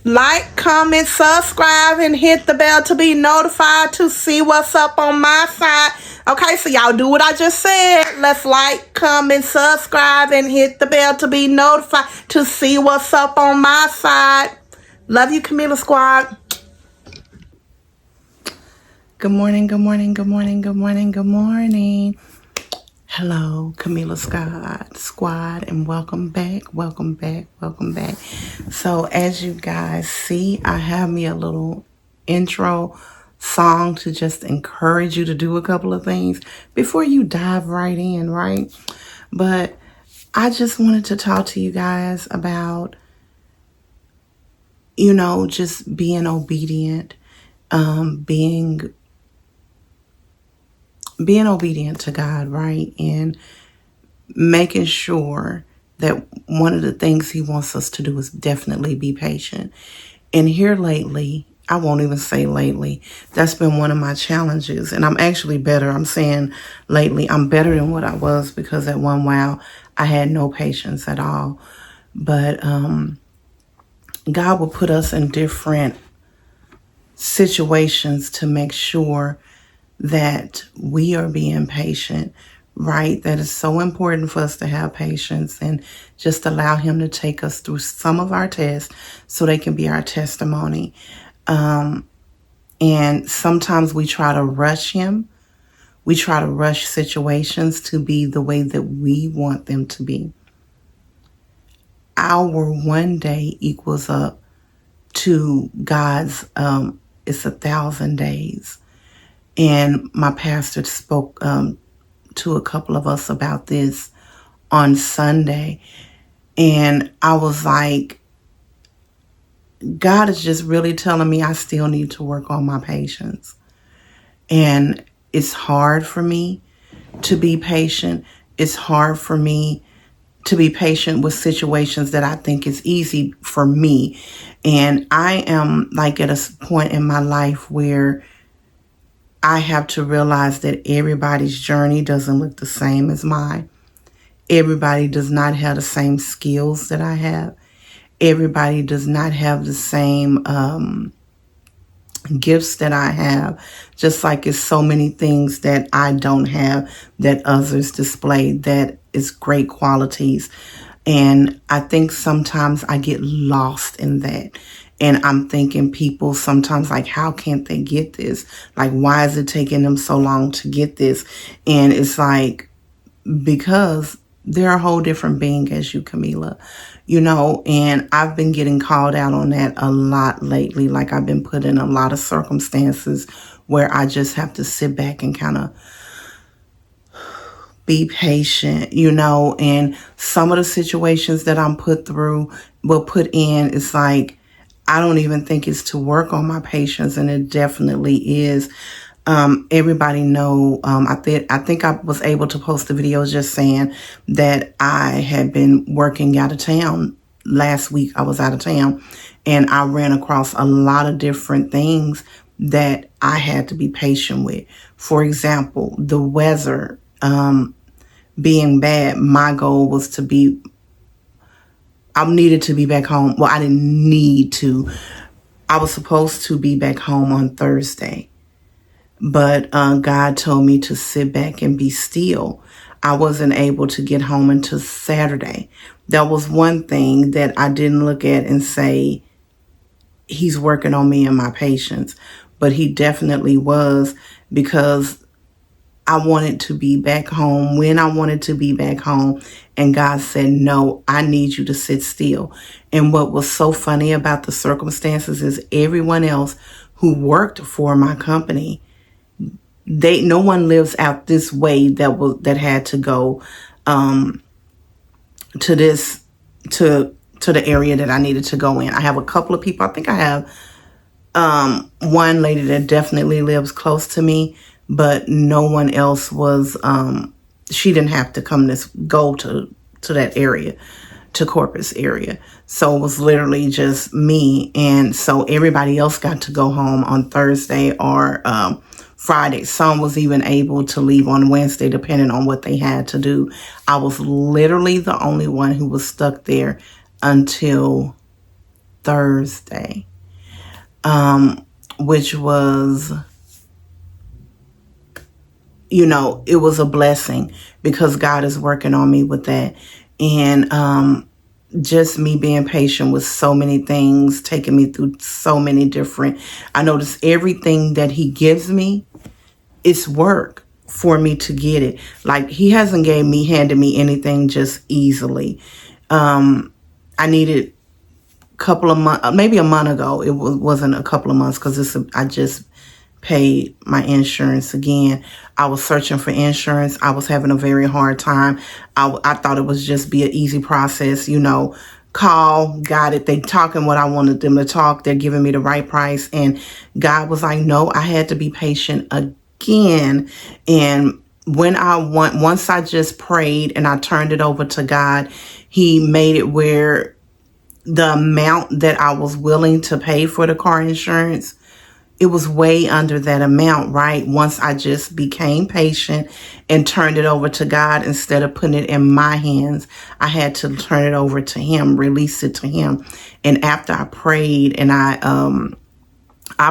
Like, comment, subscribe, and hit the bell to be notified to see what's up on my side. Okay, so y'all do what I just said. Let's like, comment, subscribe, and hit the bell to be notified to see what's up on my side. Love you, Camila Squad. Good morning, good morning, good morning, good morning, good morning. Hello, Camila Squad, and welcome back, welcome back, welcome back. So as you guys see, I have me a little intro song to just encourage you to do a couple of things before you dive right in, right? But I just wanted to talk to you guys about, just being obedient, being obedient to God, right? And making sure that one of the things he wants us to do is definitely be patient. And here lately, I won't even say lately, that's been one of my challenges. And I'm actually better. I'm saying lately, I'm better than what I was, because at one while I had no patience at all. But God will put us in different situations to make sure that we are being patient, right? That is so important for us to have patience and just allow him to take us through some of our tests so they can be our testimony. And sometimes we try to rush him. We try to rush situations to be the way that we want them to be. Our one day equals up to God's, it's 1,000 days. And my pastor spoke to a couple of us about this on Sunday. And I was like, God is just really telling me I still need to work on my patience. And it's hard for me to be patient. It's hard for me to be patient with situations that I think is easy for me. And I am like at a point in my life where I have to realize that everybody's journey doesn't look the same as mine. Everybody does not have the same skills that I have. Everybody does not have the same gifts that I have. Just like it's so many things that I don't have that others display that is great qualities. And I think sometimes I get lost in that. And I'm thinking people sometimes like, how can't they get this? Like, why is it taking them so long to get this? And it's like, because they're a whole different being as you, Camila, and I've been getting called out on that a lot lately. Like, I've been put in a lot of circumstances where I just have to sit back and kind of be patient, and some of the situations that I'm put in, it's like, I don't even think it's to work on my patience, and it definitely is. Everybody know, I think I was able to post a video just saying that I had been working out of town. Last week I was out of town, and I ran across a lot of different things that I had to be patient with. For example, the weather being bad, my goal was I needed to be back home. Well, I didn't need to. I was supposed to be back home on Thursday. But God told me to sit back and be still. I wasn't able to get home until Saturday. That was one thing that I didn't look at and say, he's working on me and my patience. But he definitely was, because I wanted to be back home when I wanted to be back home. And God said, no, I need you to sit still. And what was so funny about the circumstances is everyone else who worked for my company, no one lives out this way that had to go to the area that I needed to go in. I have a couple of people. I think I have one lady that definitely lives close to me, but no one else was. She didn't have to go to that area, to Corpus area. So it was literally just me, and so everybody else got to go home on Thursday or Friday. Some was even able to leave on Wednesday, depending on what they had to do. I was literally the only one who was stuck there until Thursday, which was, it was a blessing because God is working on me with that. And just me being patient with so many things, taking me through so many different, I notice everything that he gives me, it's work for me to get it. Like, he hasn't handed me anything just easily. I needed a couple of months, maybe a month ago. It wasn't a couple of months because I just paid my insurance again. I was searching for insurance. I was having a very hard time. I thought it was just be an easy process, call, got it. They talking what I wanted them to talk. They're giving me the right price. And God was like, no, I had to be patient again. And once I just prayed and I turned it over to God, he made it where the amount that I was willing to pay for the car insurance, it was way under that amount, right? Once I just became patient and turned it over to God instead of putting it in my hands, I had to turn it over to him, release it to him. And after I prayed and I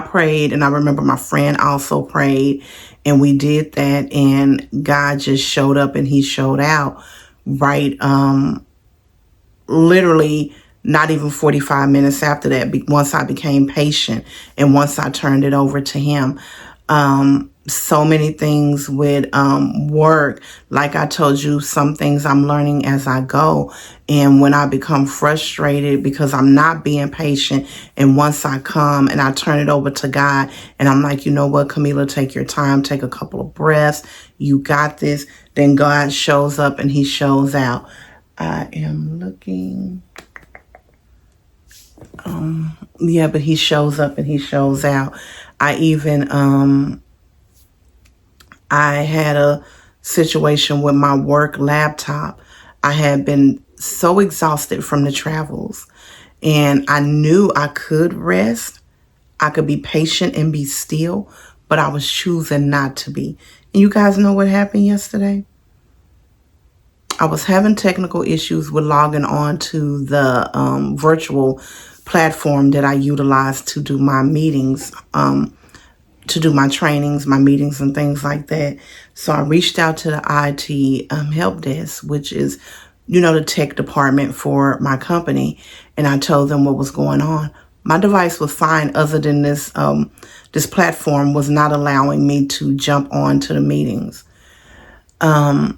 prayed, and I remember my friend also prayed, and we did that, and God just showed up and he showed out, right? Literally not even 45 minutes after that, once I became patient and once I turned it over to him. So many things would work. Like I told you, some things I'm learning as I go. And when I become frustrated because I'm not being patient, and once I come and I turn it over to God and I'm like, you know what, Camila, take your time, take a couple of breaths. You got this. Then God shows up and he shows out. I am looking. Yeah, but he shows up and he shows out. I had a situation with my work laptop. I had been so exhausted from the travels, and I knew I could rest. I could be patient and be still, but I was choosing not to be. And you guys know what happened yesterday? I was having technical issues with logging on to the virtual platform that I utilize to do my meetings, to do my trainings, my meetings and things like that. So I reached out to the IT help desk, which is, the tech department for my company. And I told them what was going on. My device was fine other than this platform was not allowing me to jump on to the meetings. I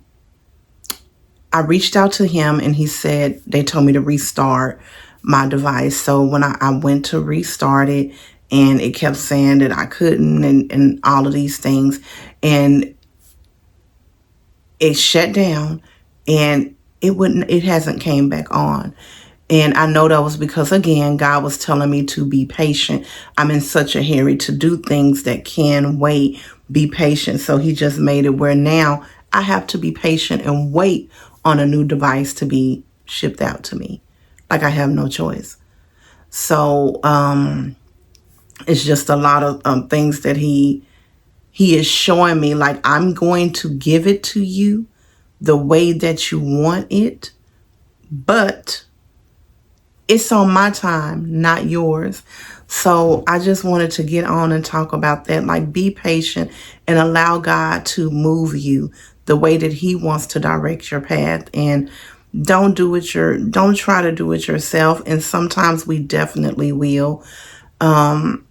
reached out to him and he said, they told me to restart my device. So when I went to restart it, and it kept saying that I couldn't and all of these things, and it shut down, and it hasn't came back on. And I know that was because, again, God was telling me to be patient. I'm in such a hurry to do things that can wait. Be patient. So he just made it where now I have to be patient and wait on a new device to be shipped out to me. Like, I have no choice. So it's just a lot of things that he is showing me. Like, I'm going to give it to you the way that you want it, but it's on my time, not yours. So I just wanted to get on and talk about that. Like, be patient and allow God to move you the way that he wants to direct your path. And don't try to do it yourself. And sometimes we definitely will. And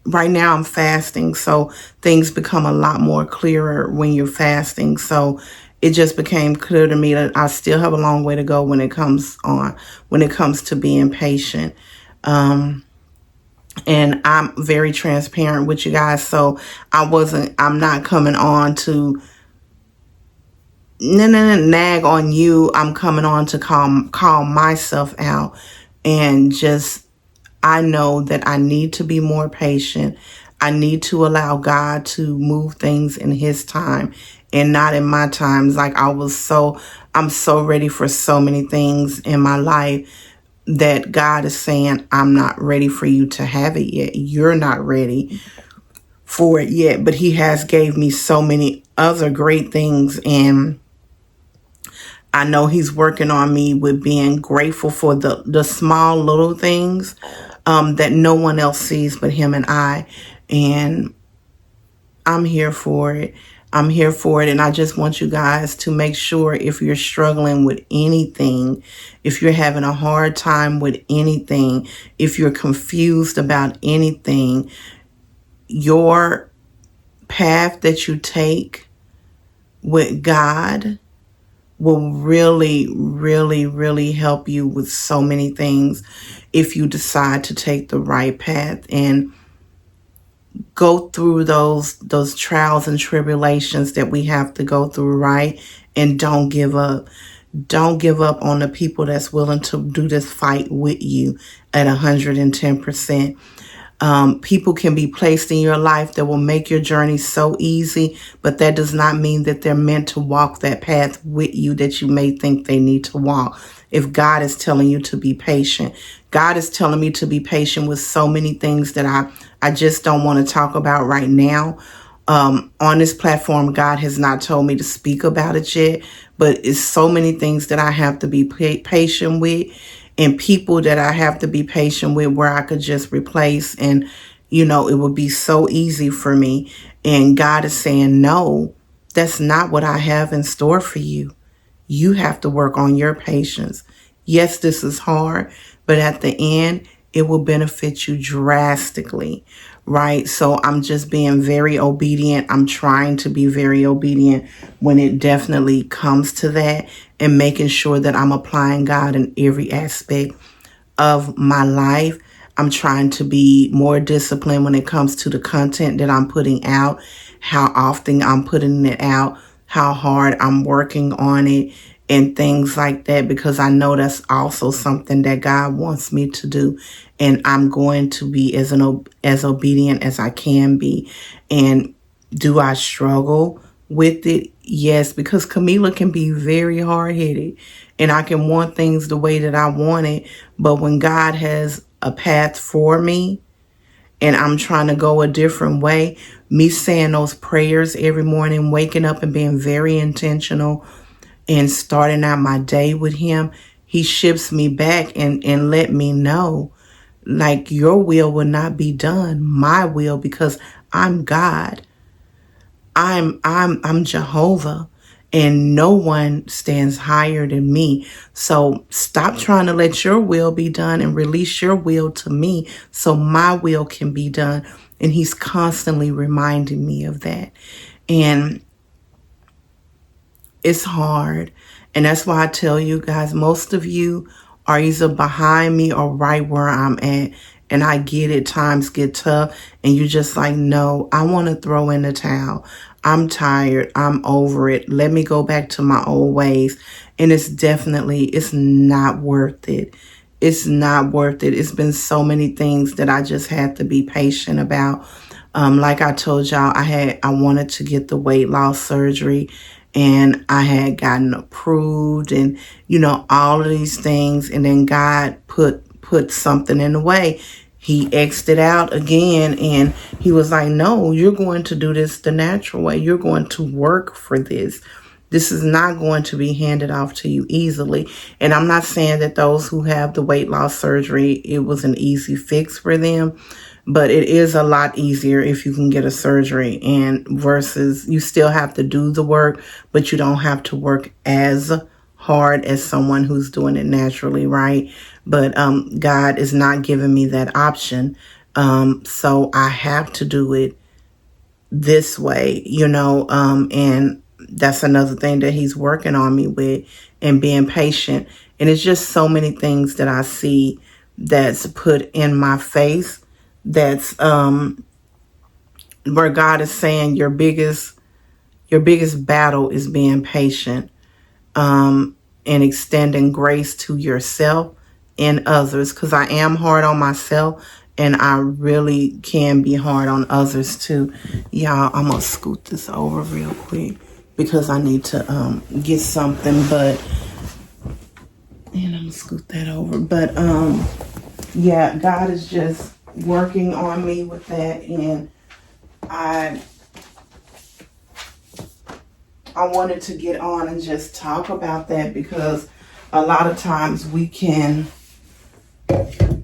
right now I'm fasting, so things become a lot more clearer when you're fasting. So it just became clear to me that I still have a long way to go when it comes to being patient. And I'm very transparent with you guys. So I'm not coming on to nag on you. I'm coming on to call myself out, and I know that I need to be more patient. I need to allow God to move things in his time and not in my times. Like, I'm so ready for so many things in my life that God is saying, I'm not ready for you to have it yet. You're not ready for it yet, but he has gave me so many other great things. And I know he's working on me with being grateful for the small little things that no one else sees but him and I. And I'm here for it. I'm here for it. And I just want you guys to make sure, if you're struggling with anything, if you're having a hard time with anything, if you're confused about anything, your path that you take with God will really, really, really help you with so many things if you decide to take the right path and go through those trials and tribulations that we have to go through, right? And don't give up. Don't give up on the people that's willing to do this fight with you at 110%. People can be placed in your life that will make your journey so easy, but that does not mean that they're meant to walk that path with you that you may think they need to walk. If God is telling you to be patient, God is telling me to be patient with so many things that I just don't want to talk about right now. On this platform, God has not told me to speak about it yet, but it's so many things that I have to be patient with, and people that I have to be patient with, where I could just replace, and it would be so easy for me. And God is saying, no, that's not what I have in store for you. You have to work on your patience. Yes, this is hard, but at the end, it will benefit you drastically, right? So I'm just being very obedient. I'm trying to be very obedient when it definitely comes to that, and making sure that I'm applying God in every aspect of my life. I'm trying to be more disciplined when it comes to the content that I'm putting out, how often I'm putting it out, how hard I'm working on it, and things like that, because I know that's also something that God wants me to do. And I'm going to be as obedient as I can be. And do I struggle with it? Yes, because Camila can be very hard-headed, and I can want things the way that I want it. But when God has a path for me and I'm trying to go a different way, me saying those prayers every morning, waking up and being very intentional and starting out my day with him, he shifts me back and let me know, like, your will not be done, my will, because I'm God. I'm Jehovah, and no one stands higher than me. So stop trying to let your will be done and release your will to me so my will can be done. And he's constantly reminding me of that. And it's hard. And that's why I tell you guys, most of you are either behind me or right where I'm at. And I get it. Times get tough. And you're just like, no, I want to throw in the towel. I'm tired. I'm over it. Let me go back to my old ways. And it's not worth it. It's not worth it. It's been so many things that I just had to be patient about. Like I told y'all, I wanted to get the weight loss surgery, and I had gotten approved, and all of these things. And then God put something in the way. He X'd it out again, and he was like, no, you're going to do this the natural way. You're going to work for this. This is not going to be handed off to you easily. And I'm not saying that those who have the weight loss surgery, it was an easy fix for them, but it is a lot easier if you can get a surgery, and versus you still have to do the work, but you don't have to work as hard as someone who's doing it naturally, right? But God is not giving me that option. So I have to do it this way, and that's another thing that he's working on me with, and being patient. And it's just so many things that I see that's put in my face, that's where God is saying your biggest battle is being patient, and extending grace to yourself and others, because I am hard on myself, and I really can be hard on others too. Y'all, I'm gonna scoot this over real quick because I need to get something, and I'm gonna scoot that over. But yeah, God is just working on me with that, and I wanted to get on and just talk about that, because a lot of times we can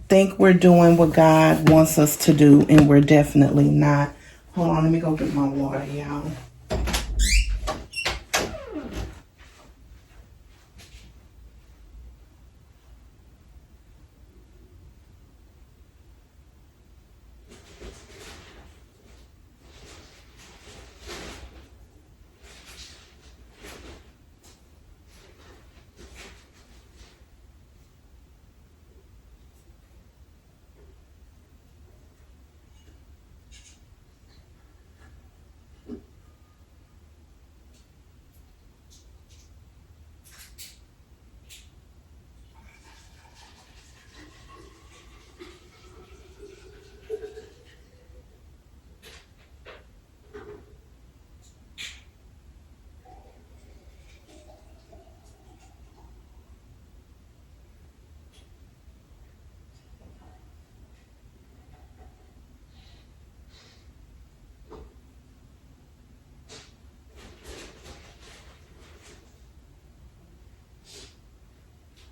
think we're doing what God wants us to do, and we're definitely not. Hold on, let me go get my water, y'all.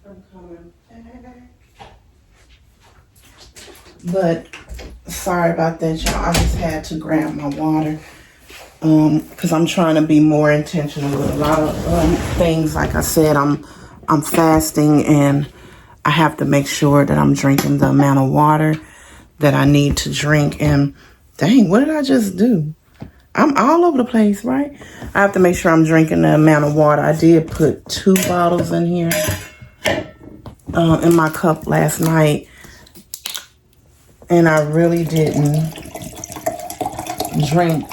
I'm coming back. But sorry about that, y'all. I just had to grab my water. Because I'm trying to be more intentional with a lot of things. Like I said, I'm fasting, and I have to make sure that I'm drinking the amount of water that I need to drink. And dang, what did I just do? I'm all over the place, right? I have to make sure I'm drinking the amount of water. I did put 2 bottles in here in my cup last night, and I really didn't drink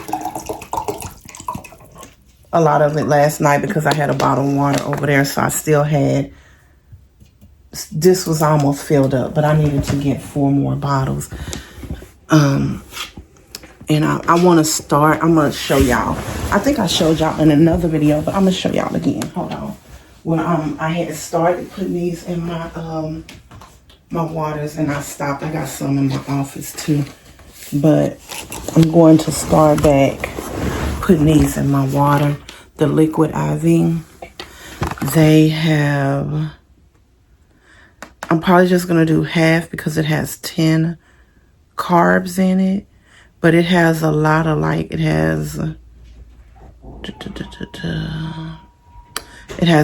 a lot of it last night because I had a bottle of water over there, so I still had, this was almost filled up, but I needed to get 4 more bottles. And I want to start, I'm going to show y'all. I think I showed y'all in another video, but I'm going to show y'all again. Hold on. When I had started putting these in my my waters, and I stopped. I got some in my office too. But I'm going to start back putting these in my water. The liquid IV. They have, I'm probably just going to do half because it has 10 carbs in it. But it has a lot of, like, it has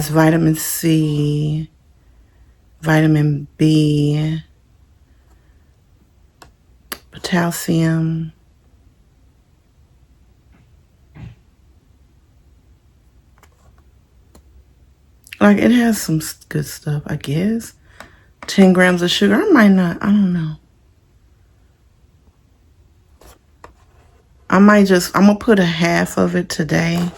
vitamin C, vitamin B, potassium, like, it has some good stuff, I guess. 10 grams of sugar. I might not, I don't know. I'm going to put a half of it today,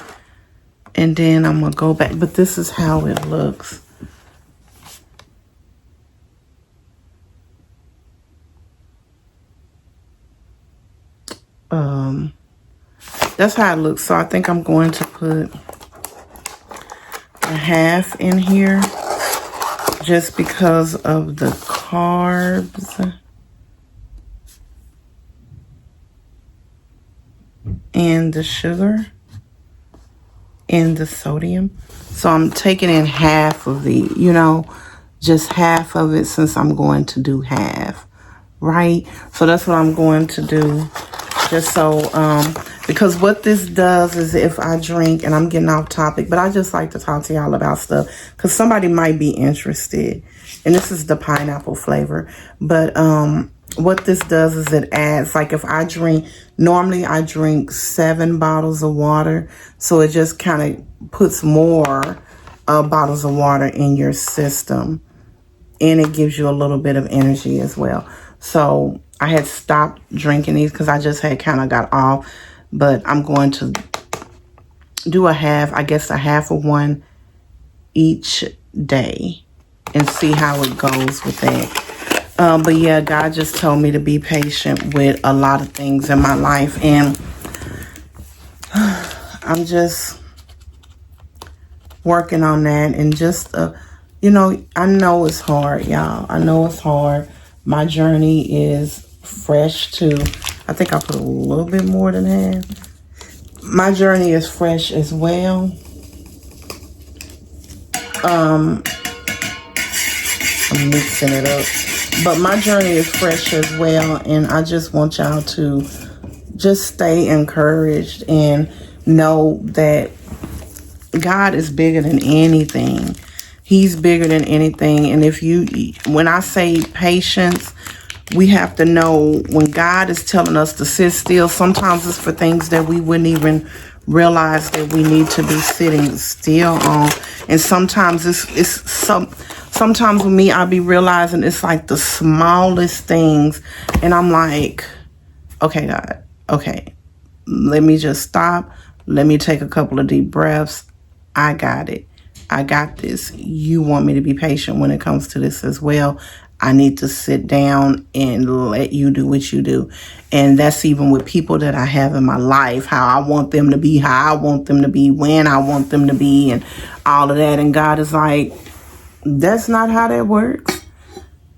and then I'm going to go back. But this is how it looks. That's how it looks. So I think I'm going to put a half in here just because of the carbs and the sugar and the sodium. So I'm taking in half of the, you know, just half of it, since I'm going to do half, right? So that's what I'm going to do, just so, because what this does is, if I drink, and I'm getting off topic, but I just like to talk to y'all about stuff because somebody might be interested. And this is the pineapple flavor. But what this does is it adds, like, if I drink, normally I drink 7 bottles of water. So it just kind of puts more bottles of water in your system. And it gives you a little bit of energy as well. So I had stopped drinking these because I just had kind of got off. But I'm going to do a half, I guess a half of one each day, and see how it goes with that. But yeah, God just told me to be patient with a lot of things in my life. And I'm just working on that. And just, you know, I know it's hard, y'all. I know it's hard. My journey is fresh too. I think I put a little bit more than half. My journey is fresh as well. I'm mixing it up. But my journey is fresh as well, and I just want y'all to just stay encouraged and know that God is bigger than anything. He's bigger than anything. And when I say patience, we have to know when God is telling us to sit still, sometimes it's for things that we wouldn't even realize that we need to be sitting still on. And sometimes sometimes with me, I'll be realizing it's like the smallest things. And I'm like, okay, God, okay, let me just stop. Let me take a couple of deep breaths. I got it. I got this. You want me to be patient when it comes to this as well. I need to sit down and let you do what you do. And that's even with people that I have in my life, how I want them to be, how I want them to be, when I want them to be, and all of that. And God is like, that's not how that works.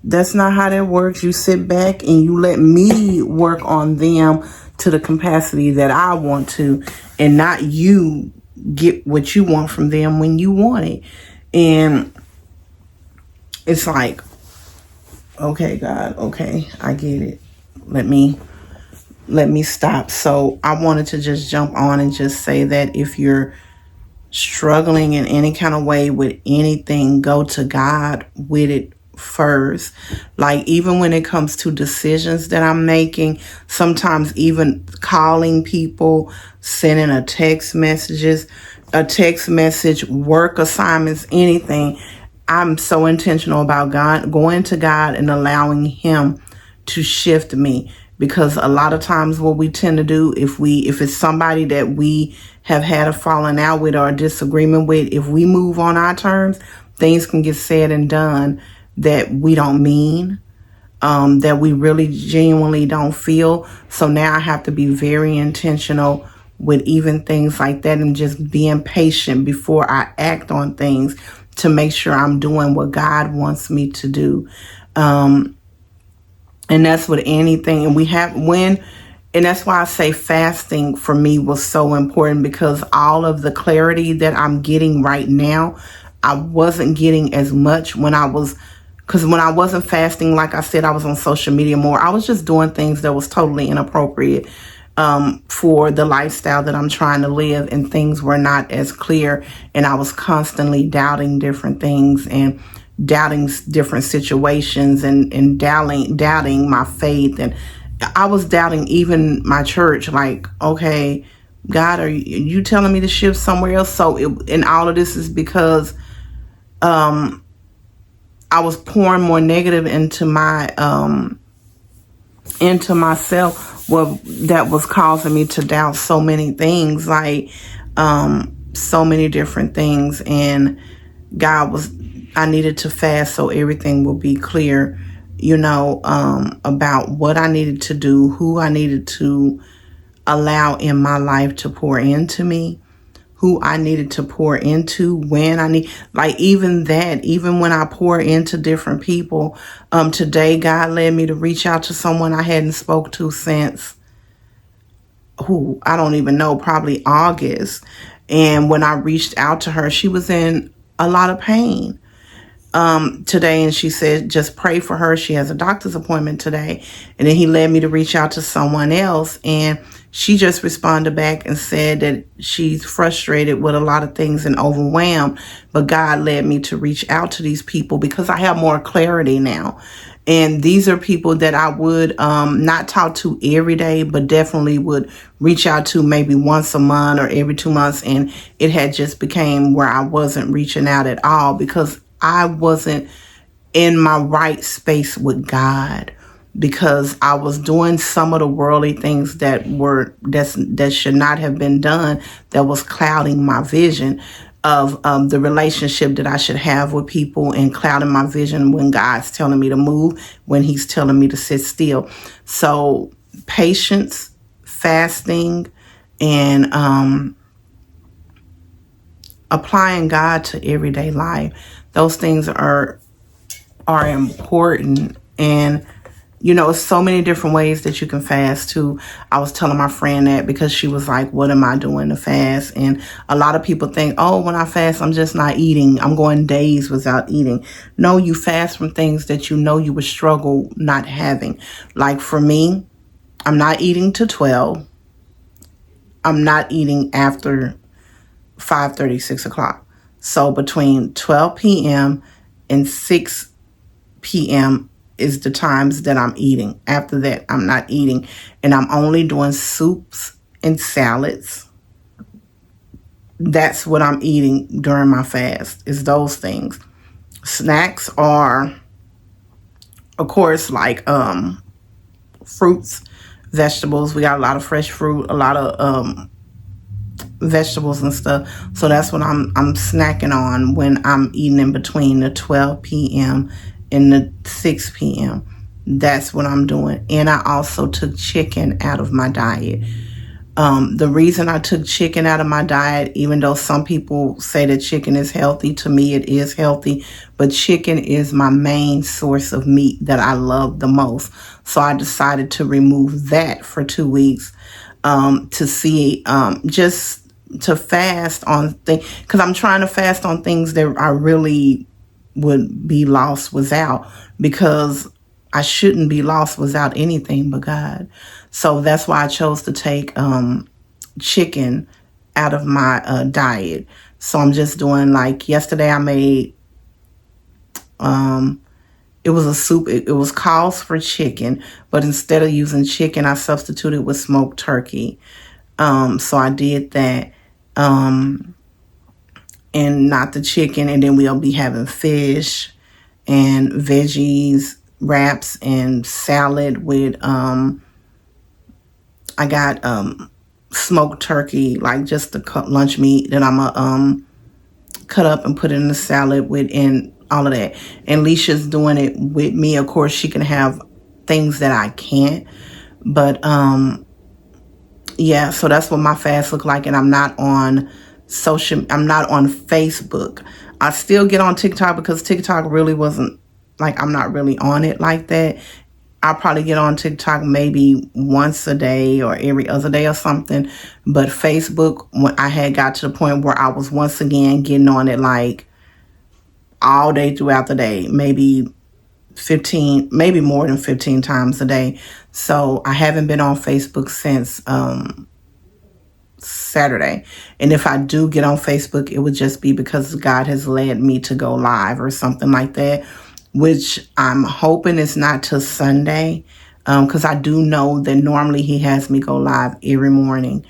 That's not how that works. You sit back and you let me work on them to the capacity that I want to, and not you get what you want from them when you want it. And it's like, okay, God, okay, I get it. Let me stop. So I wanted to just jump on and just say that if you're struggling in any kind of way with anything, go to God with it first. Like, even when it comes to decisions that I'm making, sometimes even calling people, sending a text message, work assignments, anything, I'm so intentional about God, going to God and allowing Him to shift me. Because a lot of times what we tend to do, if it's somebody that we have had a falling out with or a disagreement with, if we move on our terms, things can get said and done that we don't mean, that we really genuinely don't feel. So now I have to be very intentional with even things like that, and just being patient before I act on things to make sure I'm doing what God wants me to do. And that's with anything. And that's why I say fasting for me was so important, because all of the clarity that I'm getting right now, I wasn't getting as much because when I wasn't fasting, like I said, I was on social media more. I was just doing things that was totally inappropriate for the lifestyle that I'm trying to live, and things were not as clear, and I was constantly doubting different things and doubting different situations, and doubting my faith, and I was doubting even my church. Like, okay, God, are you telling me to shift somewhere else? So and all of this is because I was pouring more negative into myself. Well, that was causing me to doubt so many things, like so many different things. And I needed to fast so everything will be clear, about what I needed to do, who I needed to allow in my life to pour into me, who I needed to pour into, when I need, like, even when I pour into different people. Today, God led me to reach out to someone I hadn't spoke to since, I don't even know, probably August. And when I reached out to her, she was in a lot of pain today, and she said, just pray for her. She has a doctor's appointment today. And then he led me to reach out to someone else, and she just responded back and said that she's frustrated with a lot of things and overwhelmed, but God led me to reach out to these people because I have more clarity now. And these are people that I would not talk to every day, but definitely would reach out to maybe once a month or every 2 months. And it had just became where I wasn't reaching out at all, because I wasn't in my right space with God, because I was doing some of the worldly things that should not have been done, that was clouding my vision of the relationship that I should have with people, and clouding my vision when God's telling me to move, when He's telling me to sit still. So patience, fasting, and applying God to everyday life, those things are important. And you know, so many different ways that you can fast too. I was telling my friend that because she was like, what am I doing to fast? And a lot of people think, oh, when I fast, I'm just not eating. I'm going days without eating. No, you fast from things that you know you would struggle not having. Like for me, I'm not eating to 12. I'm not eating after 5:30, 6 o'clock. So between 12 p.m. and 6 p.m. is the times that I'm eating. After that, I'm not eating. And I'm only doing soups and salads. That's what I'm eating during my fast, is those things. Snacks are, of course, like fruits, vegetables. We got a lot of fresh fruit, a lot of vegetables and stuff. So that's what I'm snacking on when I'm eating in between the 12 p.m. and the 6 p.m. That's what I'm doing. And I also took chicken out of my diet. The reason I took chicken out of my diet, even though some people say that chicken is healthy, to me it is healthy, but chicken is my main source of meat that I love the most. So I decided to remove that for 2 weeks to see, just to fast on things, because I'm trying to fast on things that I really would be lost without, because I shouldn't be lost without anything but God. So that's why I chose to take chicken out of my diet. So I'm just doing, like yesterday I made, it was a soup. It was calls for chicken, but instead of using chicken, I substituted with smoked turkey. So I did that. And not the chicken. And then we'll be having fish and veggies, wraps, and salad with, I got smoked turkey, like just the lunch meat that I'm going to cut up and put in the salad with, and all of that. And Leisha's doing it with me. Of course, she can have things that I can't. But, yeah, so that's what my fast look like. And I'm not on I'm not on Facebook. I still get on TikTok because TikTok really wasn't, like, I'm not really on it like that. I'll probably get on TikTok maybe once a day or every other day or something. But Facebook, when I had got to the point where I was once again getting on it like all day throughout the day, maybe 15, maybe more than 15 times a day. So I haven't been on Facebook since Saturday. And if I do get on Facebook, it would just be because God has led me to go live or something like that, which I'm hoping is not till Sunday, because I do know that normally he has me go live every morning,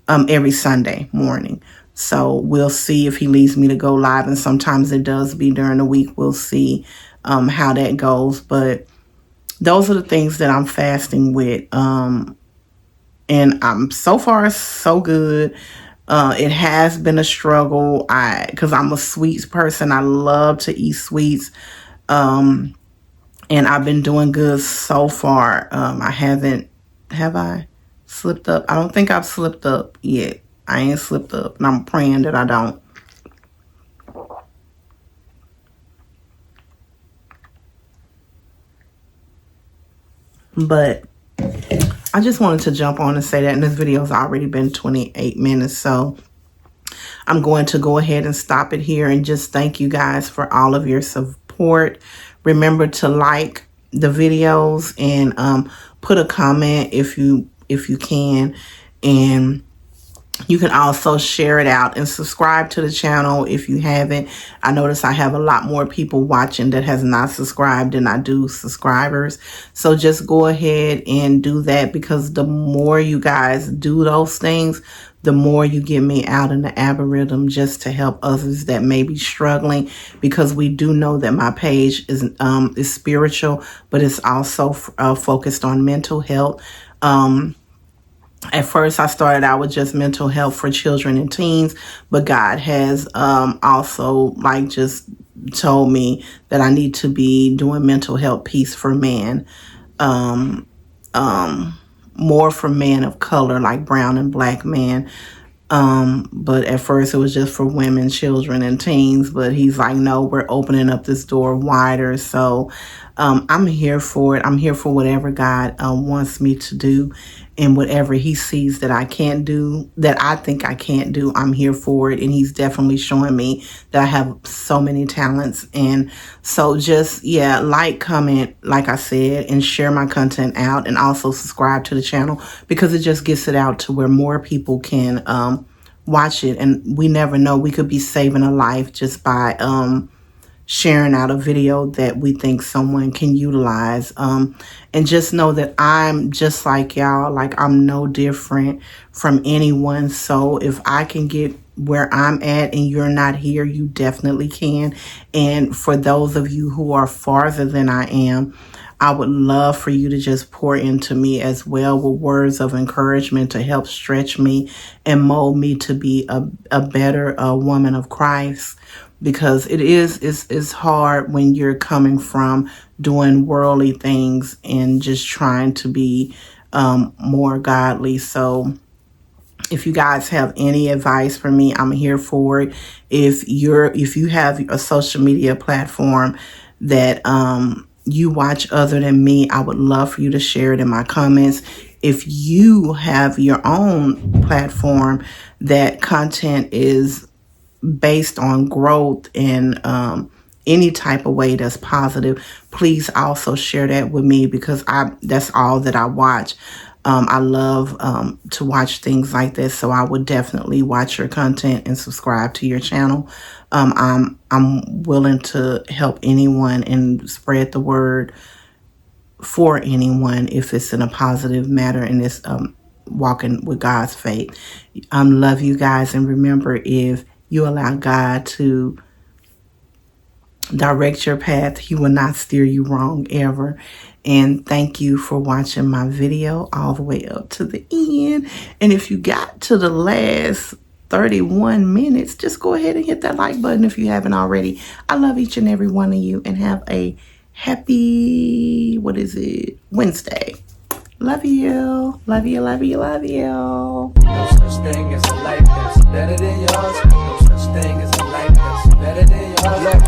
every Sunday morning. So we'll see if he leads me to go live, and sometimes it does be during the week. We'll see how that goes. But those are the things that I'm fasting with. And I'm so far so good. It has been a struggle. Because I'm a sweets person. I love to eat sweets. And I've been doing good so far. Have I slipped up? I don't think I've slipped up yet. I ain't slipped up, and I'm praying that I don't. But I just wanted to jump on and say that, and this video has already been 28 minutes, so I'm going to go ahead and stop it here and just thank you guys for all of your support. Remember to like the videos and put a comment if you can, and you can also share it out and subscribe to the channel if you haven't. I notice I have a lot more people watching that has not subscribed than I do subscribers. So just go ahead and do that, because the more you guys do those things, the more you get me out in the algorithm, just to help others that may be struggling, because we do know that my page is spiritual, but it's also focused on mental health. At first, I started out with just mental health for children and teens, but God has also just told me that I need to be doing mental health piece for men, more for men of color, like brown and black men. But at first it was just for women, children, and teens. But he's like, no, we're opening up this door wider. So I'm here for it. I'm here for whatever God wants me to do, and whatever he sees that I can't do, that I think I can't do, I'm here for it. And he's definitely showing me that I have so many talents. And so just, yeah, like, comment, like I said, and share my content out, and also subscribe to the channel, because it just gets it out to where more people can watch it. And we never know, we could be saving a life just by sharing out a video that we think someone can utilize. And just know that I'm just like y'all. Like, I'm no different from anyone. So if I can get where I'm at and you're not here, you definitely can. And for those of you who are farther than I am, I would love for you to just pour into me as well, with words of encouragement to help stretch me and mold me to be a better woman of Christ. Because it's hard when you're coming from doing worldly things and just trying to be more godly. So if you guys have any advice for me, I'm here for it. If you have a social media platform that you watch other than me, I would love for you to share it in my comments. If you have your own platform that content is based on growth and any type of way that's positive, please also share that with me, because that's all that I watch. I love to watch things like this, so I would definitely watch your content and subscribe to your channel. I'm willing to help anyone and spread the word for anyone if it's in a positive matter, and it's walking with God's faith. Love you guys, and remember, if you allow God to direct your path, he will not steer you wrong ever. And thank you for watching my video all the way up to the end. And if you got to the last 31 minutes, just go ahead and hit that like button if you haven't already. I love each and every one of you, and have a happy, Wednesday. Love you. Love you, love you, love you. No such thing as a life that's better than yours. No such thing as a life that's better than yours.